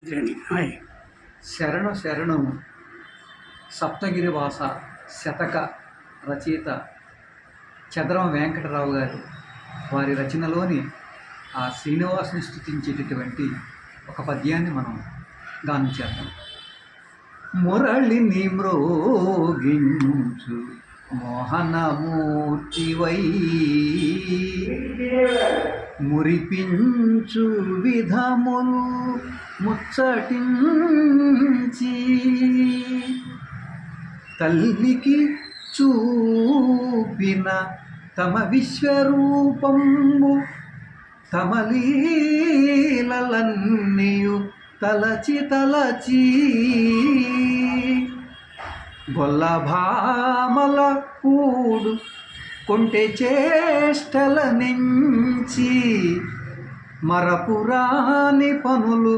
Hi. శరణు శరణు సప్తగిరివాస శతక రచయిత చదరం వెంకటరావు గారు వారి రచనలోని ఆ శ్రీనివాసుని స్తుతించేటటువంటి ఒక పద్యాన్ని మనం గానం చేద్దాం. మురళిని మ్రోగించు మోహనమూర్తివై మురిపించు విధములు ముచ్చటించి తల్లికి చూపిన తమ విశ్వరూపము తమ లీలలన్నీయు తలచి తలచి గొల్లభామల కూడు కొంటె చేష్టల నుంచి మరపురాని పనులు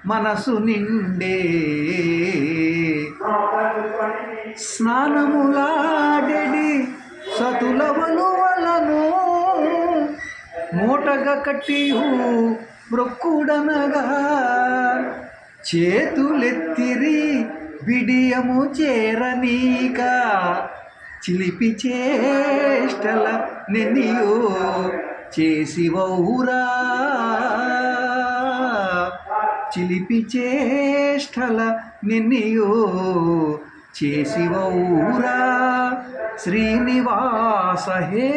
మనసు నిండే స్నానములాడెడి సతుల వలువలను మూటగా కట్టి మొక్కుడనగా చేతులెత్తిరి బిడియము చేరనీక చిలిపి చేష్టల నెనియో చేసివౌరా చిలిపి చేష్టల నిన్నియో చేసివౌరా శ్రీనివాస హే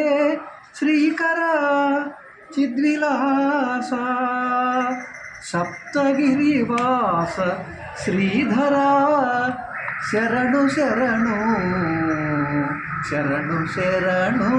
శ్రీకర చిద్విలాస సప్తగిరివాస శ్రీధర శరణు శరణు శరణు శరణు.